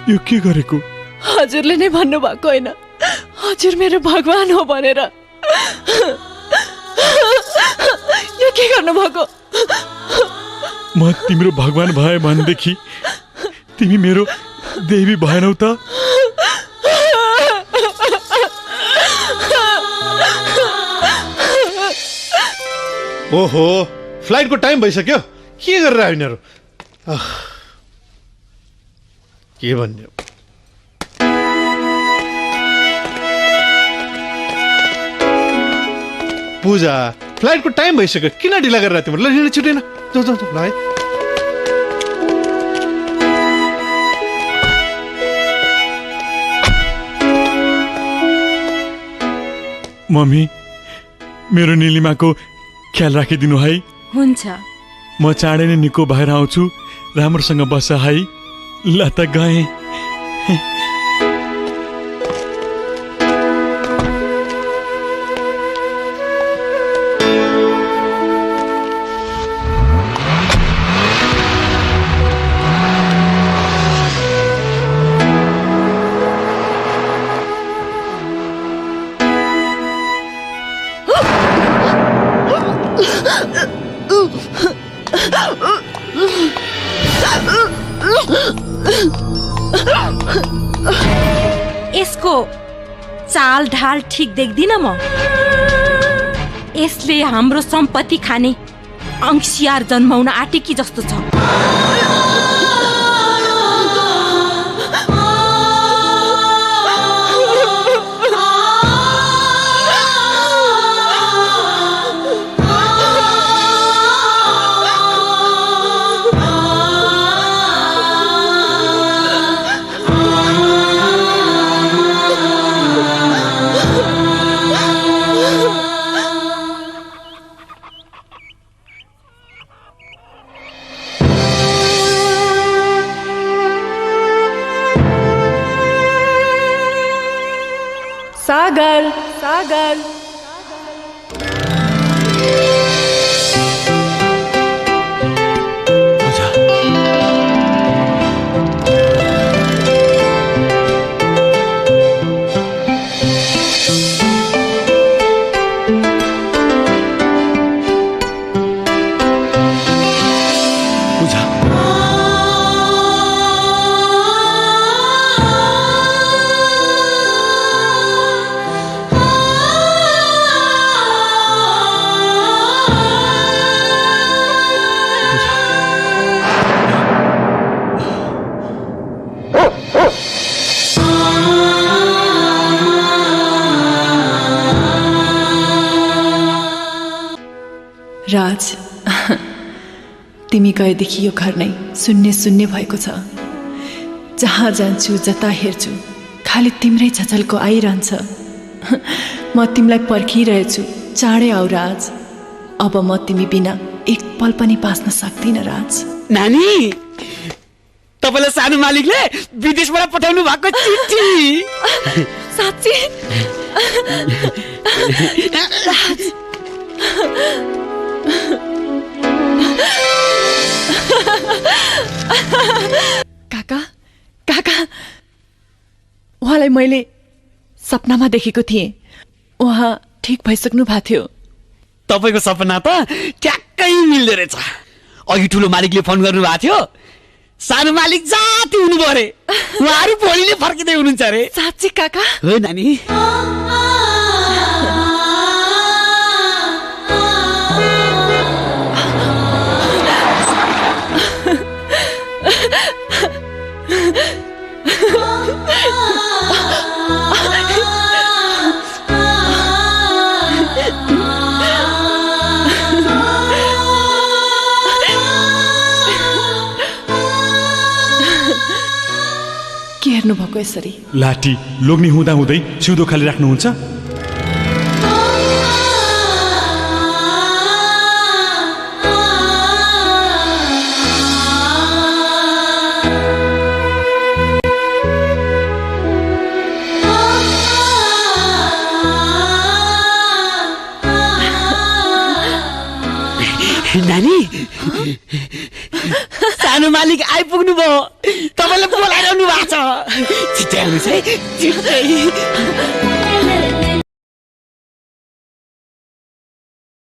यो के गरेको? हजुरले नै भन्नु भएको होइन हजुर मेरो भगवान हो भनेर। यो के गर्नु भएको? म तिम्रो भगवान भए भनेदेखि तिमी मेरो देवी भएनौ त? ओहो, फ्लाइटको टाइम भइसक्यो। के गरेर आयो यिनीहरू? के भन्ने? पूजा, फ्लाइटको टाइम भइसक्यो, किन ढिला गरेर तिम्रो? ल छिटो न, जाऊ जाऊ ल है। मम्मी, मेरो नीलिमाको ख्याल राखिदिनु है। हुन्छ। म चाँडै नै निको भएर आउँछु। राम्रोसँग बस है। ल त गएँ। यसको चाल ढाल ठीक देख्दिन म। यसले हाम्रो सम्पत्ति खाने अंशियार जन्माउन आँटेकी जस्तो छ। सागर, सागर। राज, तिमी गएदेखि यो घर नै शून्य शून्य भएको छ। जहाँ जान्छु जता हेर्छु खालि तिम्रै झझल्को आइरहन्छ। म तिमीलाई पर्खिरहेछु, चाँडै आऊ राज। अब म तिमी बिना एक पल पनि बाँच्न सक्दिनँ राज। नानी, तपाईलाई सानो मालिकले विदेशबाट पठाउनु भएको चिठी। साँच्चै? काका, काका, उहाँलाई मैले सपनामा देखेको थिएँ। उहाँ ठिक भइसक्नु भएको थियो। तपाईको सपना त ट्याक्कै मिल्दो रहेछ। अघि ठुलो मालिकले फोन गर्नु भएको थियो, सानो मालिक जाति हुनु परे, उहाँहरू भोलिले फर्किँदै हुनुहुन्छ अरे। साँच्चै काका? हो नानी। के हेर्नु भएको यसरी? लाठी लोग्ने हुँदा हुँदै सिउँदो खाली राख्नुहुन्छ? नानी सानो मालिक आइपुग्नु भयो तपाईँलाई बोलाइरहनु भएको छ छिट्टै आउनुहोस् है छिट्टै